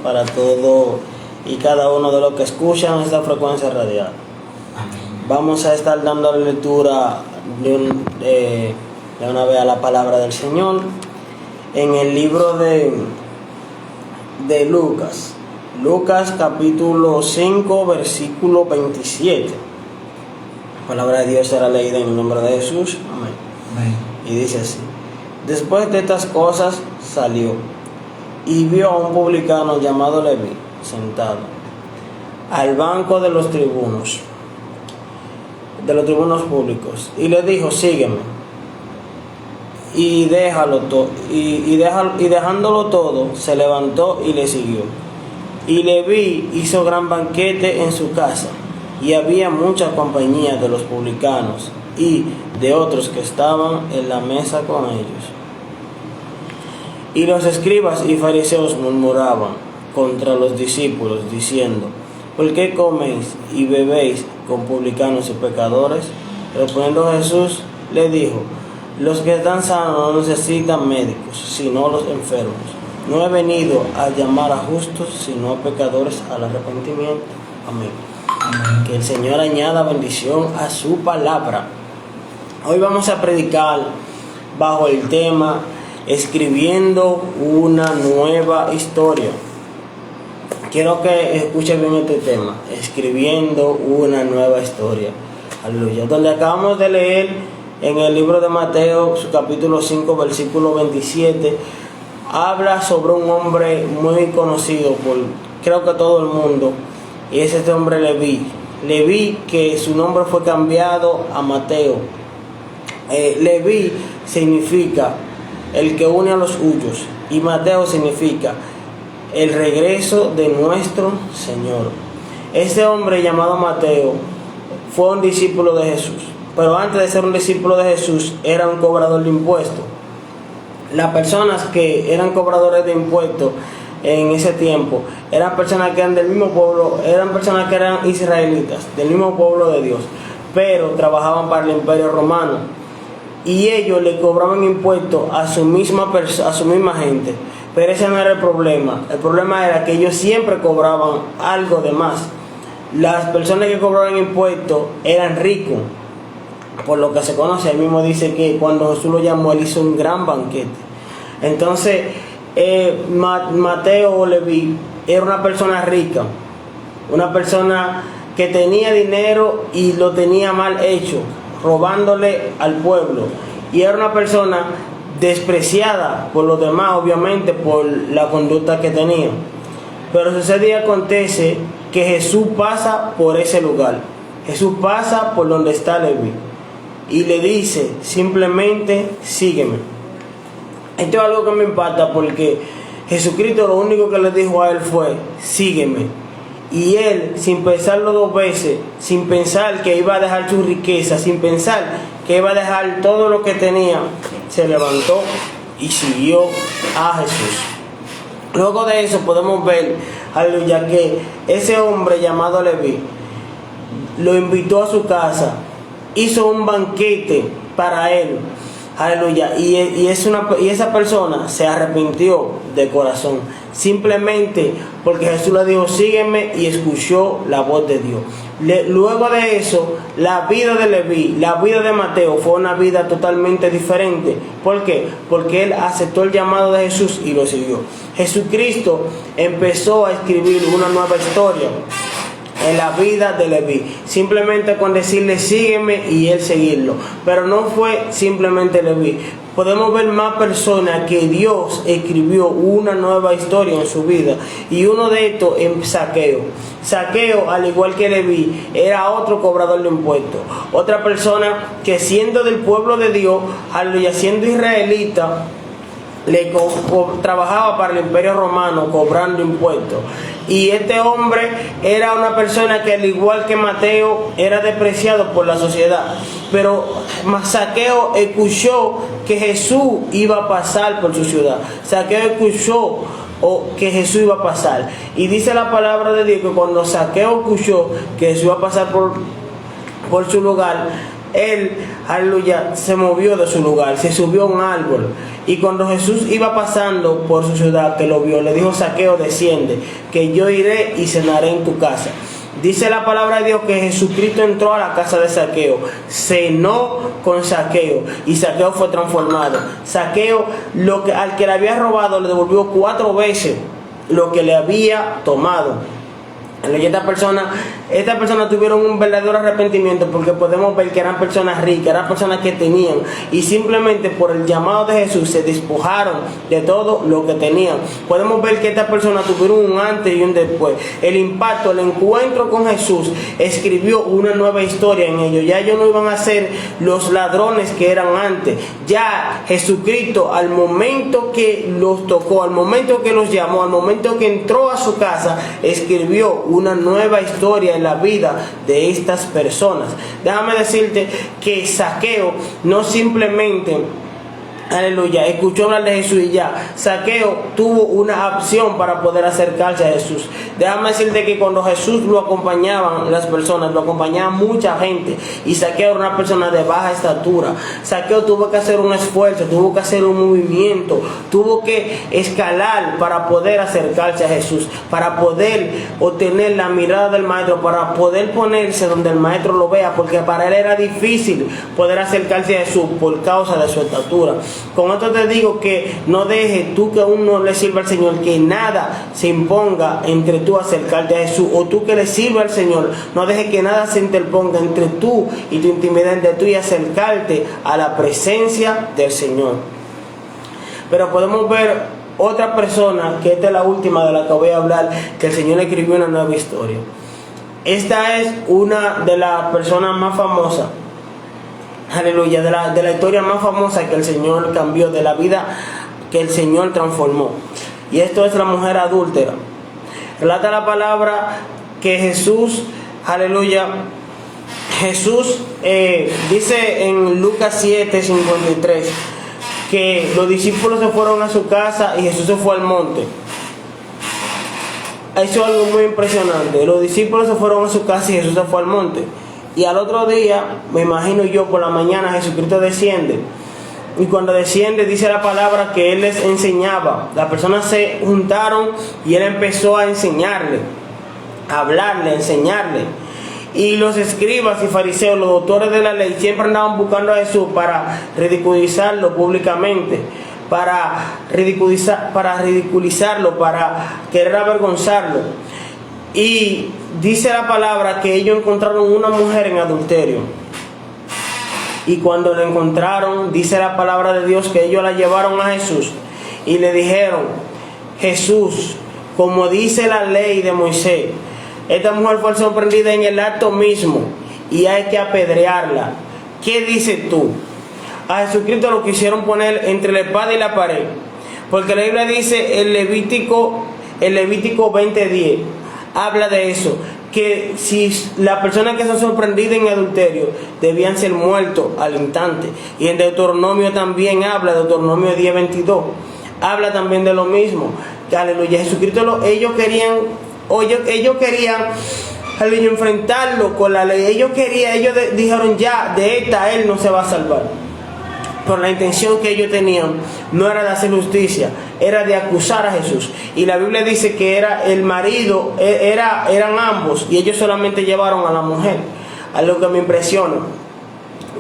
Para todo y cada uno de los que escuchan esta frecuencia radial. Vamos a estar dando lectura de una vez a la palabra del Señor en el libro de Lucas. Lucas capítulo 5 versículo 27. La palabra de Dios será leída en el nombre de Jesús. Amén. Y dice así: después de estas cosas salió y vio a un publicano llamado Leví sentado al banco de los tribunos públicos, y le dijo: sígueme. Y dejándolo todo, se levantó y le siguió. Y Leví hizo gran banquete en su casa, y había mucha compañía de los publicanos y de otros que estaban en la mesa con ellos. Y los escribas y fariseos murmuraban contra los discípulos, diciendo: ¿por qué coméis y bebéis con publicanos y pecadores? Respondiendo Jesús le dijo: los que están sanos no necesitan médicos, sino los enfermos. No he venido a llamar a justos, sino a pecadores al arrepentimiento. Amén. Amén. Que el Señor añada bendición a su palabra. Hoy vamos a predicar bajo el tema escribiendo una nueva historia. Quiero que escuchen bien este tema: escribiendo una nueva historia. Aleluya. Donde acabamos de leer en el libro de Mateo, su capítulo 5, versículo 27, habla sobre un hombre muy conocido por, creo que todo el mundo, y es este hombre Leví. Leví, que su nombre fue cambiado a Mateo. Leví significa el que une a los suyos, y Mateo significa el regreso de nuestro Señor. Este hombre llamado Mateo fue un discípulo de Jesús, pero antes de ser un discípulo de Jesús era un cobrador de impuestos. Las personas que eran cobradores de impuestos en ese tiempo eran personas que eran del mismo pueblo, eran personas que eran israelitas, del mismo pueblo de Dios, pero trabajaban para el Imperio Romano. Y ellos le cobraban impuestos a su misma gente. Pero ese no era el problema. El problema era que ellos siempre cobraban algo de más. Las personas que cobraban impuestos eran ricos, por lo que se conoce. Él mismo dice que cuando Jesús lo llamó, él hizo un gran banquete. Entonces, Mateo o Leví era una persona rica, una persona que tenía dinero y lo tenía mal hecho, robándole al pueblo, y era una persona despreciada por los demás, obviamente por la conducta que tenía. Pero sucede y acontece que Jesús pasa por ese lugar. Jesús pasa por donde está Leví y le dice simplemente: sígueme. Esto es algo que me impacta, porque Jesucristo lo único que le dijo a él fue: sígueme. Y él, sin pensarlo dos veces, sin pensar que iba a dejar su riqueza, sin pensar que iba a dejar todo lo que tenía, se levantó y siguió a Jesús. Luego de eso podemos ver, aleluya, que ese hombre llamado Leví lo invitó a su casa, hizo un banquete para él, aleluya, y esa persona se arrepintió de corazón, simplemente porque Jesús le dijo: sígueme, y escuchó la voz de Dios. Luego de eso, la vida de Leví, la vida de Mateo fue una vida totalmente diferente. ¿Por qué? Porque él aceptó el llamado de Jesús y lo siguió. Jesucristo empezó a escribir una nueva historia en la vida de Leví, simplemente con decirle: sígueme, y él seguirlo. Pero no fue simplemente Leví. Podemos ver más personas que Dios escribió una nueva historia en su vida, y uno de estos es Zaqueo. Zaqueo, al igual que Leví, era otro cobrador de impuestos, otra persona que, siendo del pueblo de Dios, siendo israelita, trabajaba para el Imperio Romano cobrando impuestos. Y este hombre era una persona que, al igual que Mateo, era despreciado por la sociedad. Pero Zaqueo escuchó que Jesús iba a pasar por su ciudad. Zaqueo escuchó que Jesús iba a pasar. Y dice la palabra de Dios que cuando Zaqueo escuchó que Jesús iba a pasar por su lugar, él, aleluya, se movió de su lugar, se subió a un árbol. Y cuando Jesús iba pasando por su ciudad, que lo vio, le dijo: Zaqueo, desciende, que yo iré y cenaré en tu casa. Dice la palabra de Dios que Jesucristo entró a la casa de Zaqueo, cenó con Zaqueo y Zaqueo fue transformado. Zaqueo, al que le había robado, le devolvió 4 veces lo que le había tomado. Esta persona tuvieron un verdadero arrepentimiento, porque podemos ver que eran personas ricas, eran personas que tenían, y simplemente por el llamado de Jesús se despojaron de todo lo que tenían. Podemos ver que estas personas tuvieron un antes y un después. El impacto, el encuentro con Jesús escribió una nueva historia en ellos. Ya ellos no iban a ser los ladrones que eran antes. Ya Jesucristo, al momento que los tocó, al momento que los llamó, al momento que entró a su casa, escribió una nueva historia en la vida de estas personas. Déjame decirte que Zaqueo no simplemente, aleluya, escuchó hablar de Jesús y ya. Zaqueo tuvo una opción para poder acercarse a Jesús. Déjame decirte que cuando Jesús lo acompañaban, las personas, lo acompañaba mucha gente, y Zaqueo era una persona de baja estatura. Zaqueo tuvo que hacer un esfuerzo, tuvo que hacer un movimiento, tuvo que escalar para poder acercarse a Jesús, para poder obtener la mirada del maestro, para poder ponerse donde el maestro lo vea, porque para él era difícil poder acercarse a Jesús por causa de su estatura. Con esto te digo que no dejes tú que aún no le sirva al Señor, que nada se imponga entre tú acercarte a Jesús, o tú que le sirva al Señor, no dejes que nada se interponga entre tú y tu intimidad, entre tú y acercarte a la presencia del Señor. Pero podemos ver otra persona, que esta es la última de la que voy a hablar, que el Señor escribió una nueva historia. Esta es una de las personas más famosas, aleluya, de la historia más famosa que el Señor cambió, de la vida que el Señor transformó. Y esto es la mujer adúltera. Relata la palabra que Jesús, aleluya, Jesús dice en Lucas 7:53 que los discípulos se fueron a su casa y Jesús se fue al monte. Eso es algo muy impresionante. Los discípulos se fueron a su casa y Jesús se fue al monte. Y al otro día, me imagino yo, por la mañana, Jesucristo desciende. Y cuando desciende, dice la palabra que Él les enseñaba. Las personas se juntaron y Él empezó a enseñarle, a hablarle, a enseñarle. Y los escribas y fariseos, los doctores de la ley, siempre andaban buscando a Jesús para ridiculizarlo públicamente, para ridiculizarlo, para querer avergonzarlo. Y dice la palabra que ellos encontraron una mujer en adulterio. Y cuando la encontraron, dice la palabra de Dios que ellos la llevaron a Jesús y le dijeron: Jesús, como dice la ley de Moisés, esta mujer fue sorprendida en el acto mismo y hay que apedrearla. ¿Qué dices tú? A Jesucristo lo quisieron poner entre la espada y la pared, porque la Biblia dice, el Levítico 20:10 habla de eso, que si la persona que se sorprendida en adulterio debían ser muertos al instante. Y en Deuteronomio también habla, Deuteronomio 10:22 habla también de lo mismo. Aleluya, Jesucristo, ellos querían aleluya, enfrentarlo con la ley. Ellos dijeron: ya, de esta él no se va a salvar. Pero la intención que ellos tenían no era de hacer justicia, era de acusar a Jesús. Y la Biblia dice que era el marido, eran ambos, y ellos solamente llevaron a la mujer. Algo que me impresiona.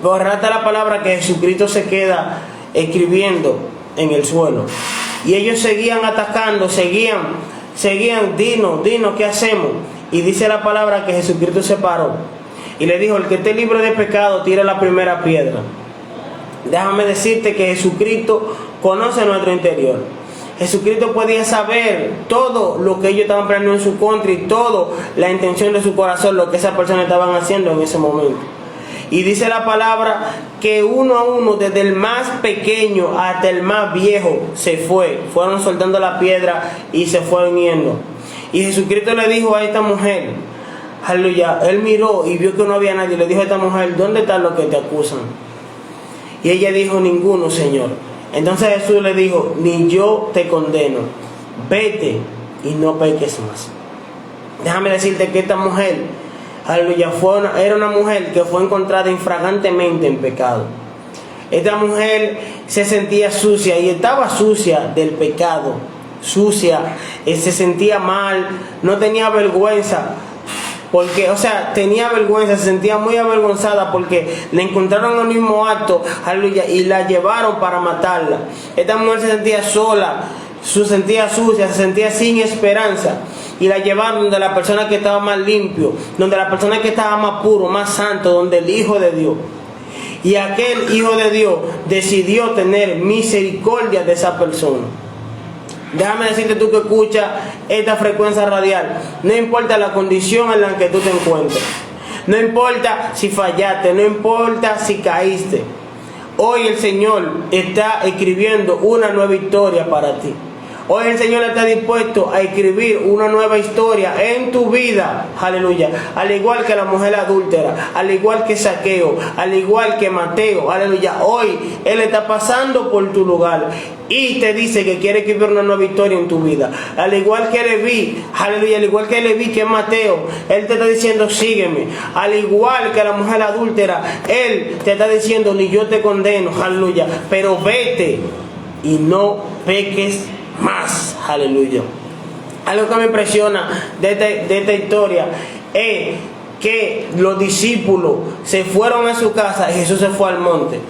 Pero relata la palabra que Jesucristo se queda escribiendo en el suelo. Y ellos seguían atacando, seguían, dinos, ¿qué hacemos? Y dice la palabra que Jesucristo se paró y le dijo: el que esté libre de pecado, tire la primera piedra. Déjame decirte que Jesucristo conoce nuestro interior. Jesucristo podía saber todo lo que ellos estaban planeando en su contra y todo la intención de su corazón, lo que esas personas estaban haciendo en ese momento. Y dice la palabra que uno a uno, desde el más pequeño hasta el más viejo, fueron soltando la piedra y se fueron yendo. Y Jesucristo le dijo a esta mujer, aleluya, él miró y vio que no había nadie, le dijo a esta mujer: ¿dónde están los que te acusan? Y ella dijo: ninguno, Señor. Entonces Jesús le dijo: ni yo te condeno, vete y no peques más. Déjame decirte que esta mujer, aleluya, era una mujer que fue encontrada infragantemente en pecado. Esta mujer se sentía sucia y estaba sucia del pecado, sucia, se sentía mal, no tenía vergüenza, porque, tenía vergüenza, se sentía muy avergonzada porque le encontraron en el mismo acto, aleluya, y la llevaron para matarla. Esta mujer se sentía sola, se sentía sucia, se sentía sin esperanza, y la llevaron donde la persona que estaba más limpio, donde la persona que estaba más puro, más santo, donde el Hijo de Dios. Y aquel Hijo de Dios decidió tener misericordia de esa persona. Déjame decirte, tú que escuchas esta frecuencia radial, no importa la condición en la que tú te encuentres, no importa si fallaste, no importa si caíste, hoy el Señor está escribiendo una nueva historia para ti. Hoy el Señor está dispuesto a escribir una nueva historia en tu vida, aleluya. Al igual que la mujer adúltera, al igual que Zaqueo, al igual que Mateo, aleluya. Hoy Él está pasando por tu lugar y te dice que quiere escribir una nueva historia en tu vida. Al igual que Leví, aleluya, al igual que Leví, que Mateo, Él te está diciendo sígueme. Al igual que la mujer adúltera, Él te está diciendo ni yo te condeno, aleluya, pero vete y no peques más, aleluya. Algo que me impresiona de esta historia es que los discípulos se fueron a su casa y Jesús se fue al monte.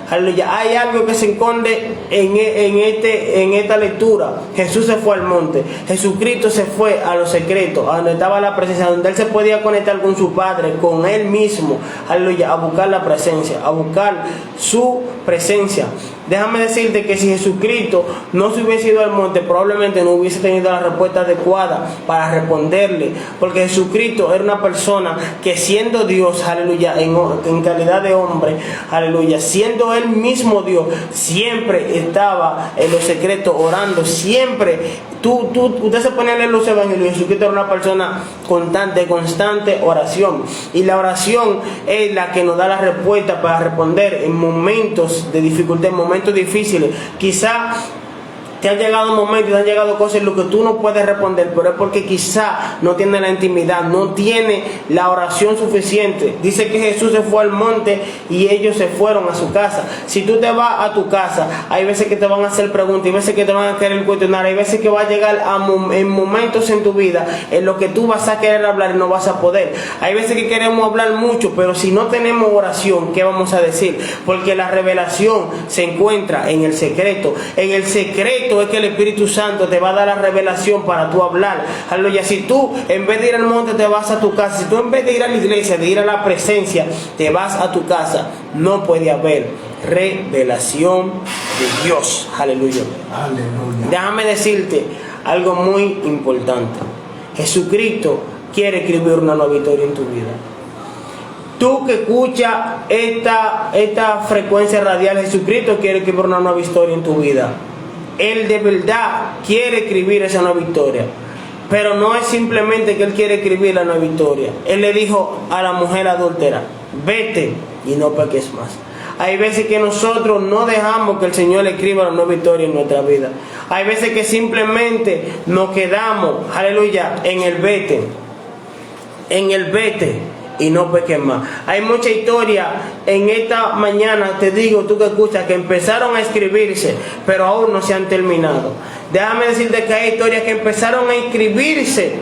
Aleluya. Hay algo que se esconde en esta lectura. Jesús se fue al monte. Jesucristo se fue a los secretos, a donde estaba la presencia, donde Él se podía conectar con su Padre, con Él mismo. Aleluya. A buscar la presencia, a buscar su presencia. Déjame decirte que si Jesucristo no se hubiese ido al monte, probablemente no hubiese tenido la respuesta adecuada para responderle, porque Jesucristo era una persona que, siendo Dios, aleluya, en calidad de hombre, aleluya, siendo Él mismo Dios, siempre estaba en los secretos orando, siempre. Usted se pone a leer los evangelios. Jesucristo era una persona constante oración, y la oración es la que nos da la respuesta para responder en momentos de dificultad, en momentos difíciles. Quizá te han llegado momentos, te han llegado cosas en lo que tú no puedes responder, pero es porque quizá no tiene la intimidad, no tiene la oración suficiente. Dice que Jesús se fue al monte y ellos se fueron a su casa. Si tú te vas a tu casa, hay veces que te van a hacer preguntas, hay veces que te van a querer cuestionar, hay veces que va a llegar en momentos en tu vida en los que tú vas a querer hablar y no vas a poder. Hay veces que queremos hablar mucho, pero si no tenemos oración, ¿qué vamos a decir? Porque la revelación se encuentra en el secreto. En el secreto es que el Espíritu Santo te va a dar la revelación para tú hablar. Aleluya. Si tú en vez de ir al monte te vas a tu casa, si tú en vez de ir a la iglesia, de ir a la presencia, te vas a tu casa, no puede haber revelación de Dios. Aleluya. Aleluya. Déjame decirte algo muy importante. Jesucristo quiere escribir una nueva historia en tu vida. Tú que escuchas esta frecuencia radial, Jesucristo quiere escribir una nueva historia en tu vida. Él de verdad quiere escribir esa nueva historia, pero no es simplemente que Él quiere escribir la nueva historia. Él le dijo a la mujer adúltera, vete y no peques más. Hay veces que nosotros no dejamos que el Señor escriba la nueva historia en nuestra vida. Hay veces que simplemente nos quedamos, aleluya, en el vete y no peques más. Hay mucha historia en esta mañana, te digo, tú que escuchas, que empezaron a escribirse, pero aún no se han terminado. Déjame decirte que hay historias que empezaron a escribirse,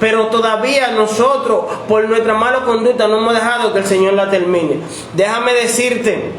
pero todavía nosotros, por nuestra mala conducta, no hemos dejado que el Señor la termine. Déjame decirte,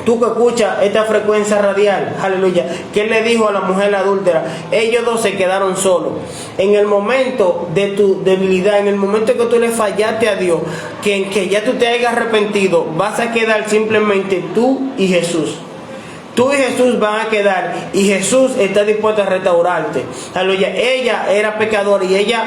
tú que escuchas esta frecuencia radial, aleluya, que Él le dijo a la mujer adúltera, ellos dos se quedaron solos. En el momento de tu debilidad, en el momento que tú le fallaste a Dios, que ya tú te hayas arrepentido, vas a quedar simplemente tú y Jesús. Tú y Jesús van a quedar, y Jesús está dispuesto a restaurarte. Aleluya. Ella era pecadora y ella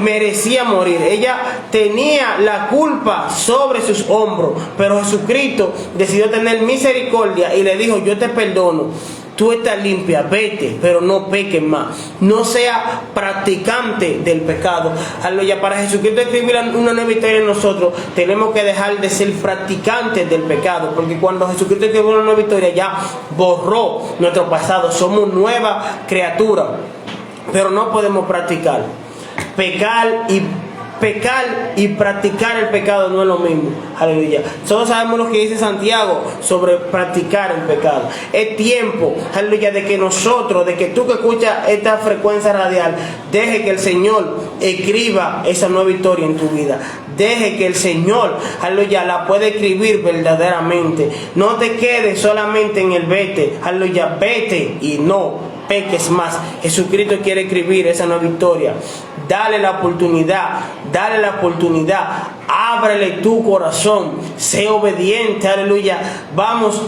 merecía morir. Ella tenía la culpa sobre sus hombros, pero Jesucristo decidió tener misericordia y le dijo, yo te perdono. Tú estás limpia, vete, pero no peques más. No sea practicante del pecado. Aleluya. Para Jesucristo escribir una nueva historia en nosotros, tenemos que dejar de ser practicantes del pecado, porque cuando Jesucristo escribió una nueva historia, ya borró nuestro pasado. Somos nueva criatura, pero no podemos practicar. Pecar y Pecar y practicar el pecado no es lo mismo. Aleluya. Todos sabemos lo que dice Santiago sobre practicar el pecado. Es tiempo, aleluya, de que nosotros, de que tú que escuchas esta frecuencia radial, deje que el Señor escriba esa nueva historia en tu vida. Deje que el Señor, aleluya, la pueda escribir verdaderamente. No te quedes solamente en el vete, aleluya, vete y no peques más. Jesucristo quiere escribir esa nueva historia. Dale la oportunidad, ábrele tu corazón, sé obediente, aleluya. Vamos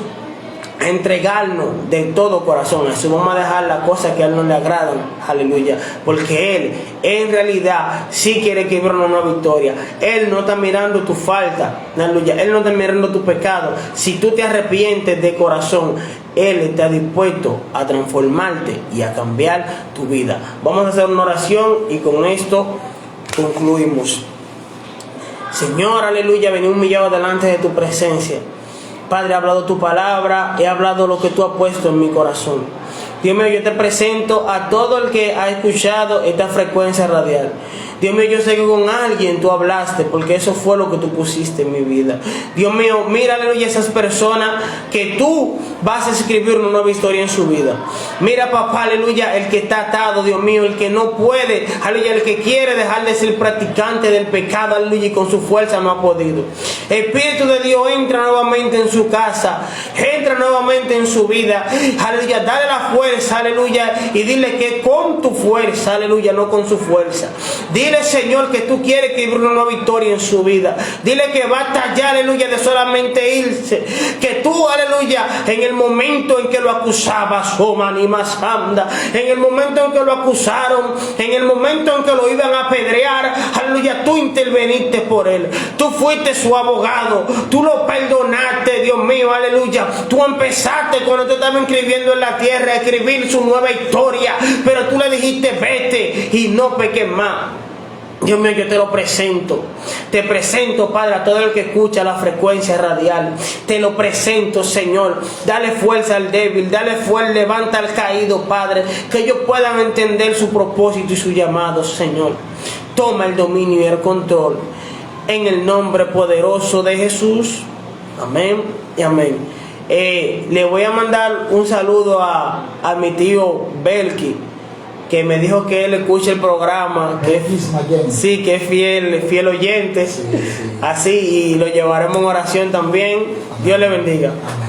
a entregarnos de todo corazón. Así vamos a dejar las cosas que a Él no le agradan, aleluya, porque Él en realidad sí quiere escribir una nueva victoria. Él no está mirando tu falta, aleluya, Él no está mirando tu pecado. Si tú te arrepientes de corazón, Él está dispuesto a transformarte y a cambiar tu vida. Vamos a hacer una oración y con esto concluimos. Señor, aleluya, vení humillado delante de tu presencia. Padre, he hablado tu palabra, he hablado lo que tú has puesto en mi corazón. Dios mío, yo te presento a todo el que ha escuchado esta frecuencia radial. Dios mío, yo sé que con alguien tú hablaste, porque eso fue lo que tú pusiste en mi vida. Dios mío, mira, aleluya, esas personas que tú vas a escribir una nueva historia en su vida. Mira, papá, aleluya, el que está atado, Dios mío, el que no puede, aleluya, el que quiere dejar de ser practicante del pecado, aleluya, y con su fuerza no ha podido. Espíritu de Dios, entra nuevamente en su casa, entra nuevamente en su vida, aleluya, dale la fuerza, aleluya, y dile que con tu fuerza, aleluya, no con su fuerza. Dile, Señor, que tú quieres que viva una nueva victoria en su vida. Dile que basta ya, aleluya, de solamente irse. Que tú, aleluya, en el momento en que lo acusabas, oh manimas anda, en el momento en que lo acusaron, en el momento en que lo iban a apedrear, aleluya, tú interveniste por él. Tú fuiste su abogado, tú lo perdonaste, Dios mío, aleluya. Tú empezaste cuando te estaban escribiendo en la tierra a escribir su nueva historia, pero tú le dijiste vete y no peques más. Dios mío, yo te lo presento. Te presento, Padre, a todo el que escucha la frecuencia radial. Te lo presento, Señor. Dale fuerza al débil, dale fuerza, levanta al caído, Padre. Que ellos puedan entender su propósito y su llamado, Señor. Toma el dominio y el control. En el nombre poderoso de Jesús. Amén y amén. Le voy a mandar un saludo a mi tío Belki, que me dijo que él escucha el programa, que sí, que es fiel oyente, sí. Así, y lo llevaremos en oración también. Amén. Dios le bendiga. Amén.